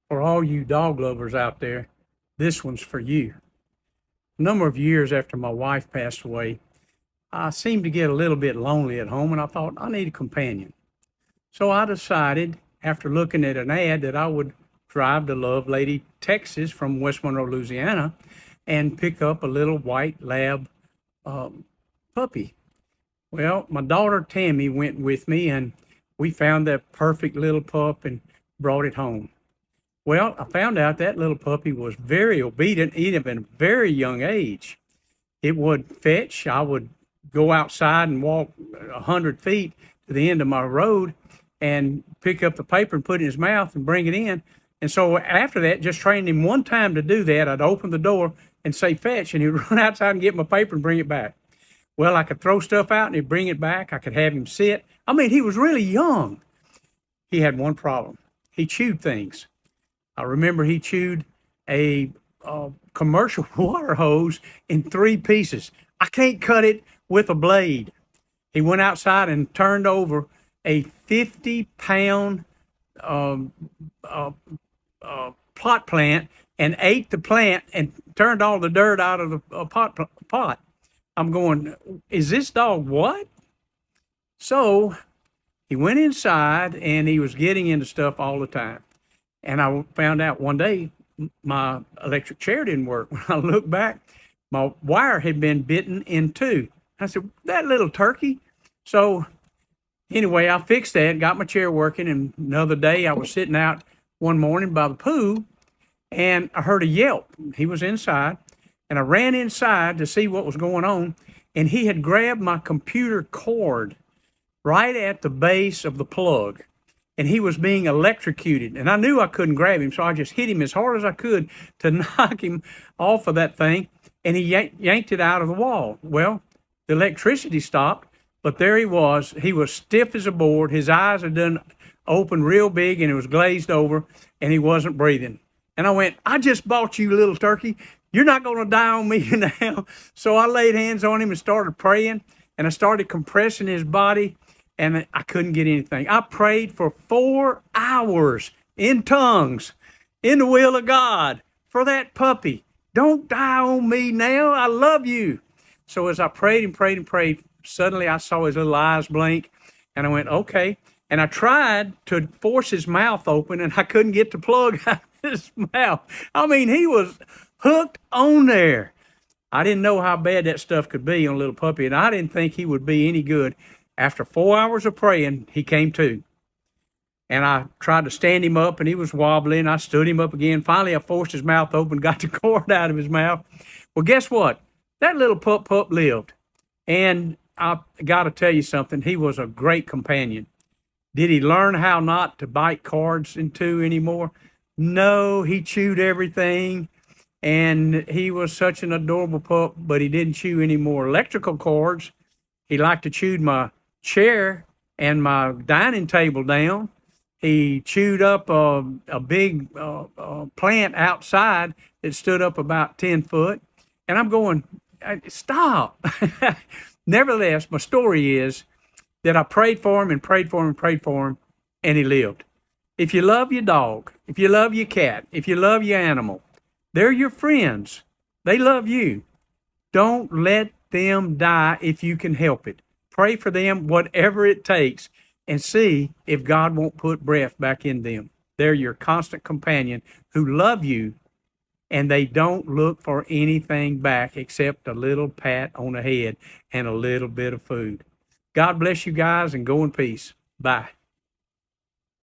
For all you dog lovers out there, this one's for you. A number of years after my wife passed away, I seemed to get a little bit lonely at home and I thought I need a companion. So I decided, after looking at an ad, that I would drive to Lovelady, Texas from West Monroe, Louisiana, and pick up a little white lab um, puppy. Well, my daughter Tammy went with me and we found that perfect little pup and brought it home. Well, I found out that little puppy was very obedient, even at a very young age. It would fetch. I would go outside and walk 100 feet to the end of my road and pick up the paper and put it in his mouth and bring it in. And so after that, just trained him one time to do that. I'd open the door and say, fetch, and he'd run outside and get my paper and bring it back. Well, I could throw stuff out and he'd bring it back. I could have him sit. I mean, he was really young. He had one problem. He chewed things. I remember he chewed a commercial water hose in 3 pieces. I can't cut it with a blade. He went outside and turned over a 50-pound pot plant and ate the plant and turned all the dirt out of the pot. I'm going, is this dog what? So he went inside and he was getting into stuff all the time. And I found out one day my electric chair didn't work. When I looked back, my wire had been bitten in two. I said, that little turkey. So anyway, I fixed that, got my chair working. And another day I was sitting out one morning by the pool and I heard a yelp. He was inside and I ran inside to see what was going on. And he had grabbed my computer cord right at the base of the plug. And he was being electrocuted. And I knew I couldn't grab him, so I just hit him as hard as I could to knock him off of that thing. And he yanked it out of the wall. Well, the electricity stopped, but there he was. He was stiff as a board. His eyes had done opened real big, and it was glazed over, and he wasn't breathing. And I went, I just bought you, little turkey. You're not going to die on me now. So I laid hands on him and started praying, and I started compressing his body. And I couldn't get anything. I prayed for 4 hours in tongues, in the will of God, for that puppy. Don't die on me now. I love you. So as I prayed and prayed and prayed, suddenly I saw his little eyes blink, and I went, okay. And I tried to force his mouth open, and I couldn't get the plug out of his mouth. I mean, he was hooked on there. I didn't know how bad that stuff could be on a little puppy, and I didn't think he would be any good. After 4 hours of praying, he came to. And I tried to stand him up, and he was wobbling. I stood him up again. Finally, I forced his mouth open, got the cord out of his mouth. Well, guess what? That little pup lived. And I got to tell you something. He was a great companion. Did he learn how not to bite cards in two anymore? No, he chewed everything. And he was such an adorable pup, but he didn't chew any more electrical cords. He liked to chew my chair and my dining table down. He chewed up a big plant outside that stood up about 10 foot. And I'm going, stop. Nevertheless, my story is that I prayed for him and prayed for him and prayed for him, and he lived. If you love your dog, if you love your cat, if you love your animal, they're your friends. They love you. Don't let them die if you can help it. Pray for them, whatever it takes, and see if God won't put breath back in them. They're your constant companion who love you, and they don't look for anything back except a little pat on the head and a little bit of food. God bless you guys, and go in peace. Bye.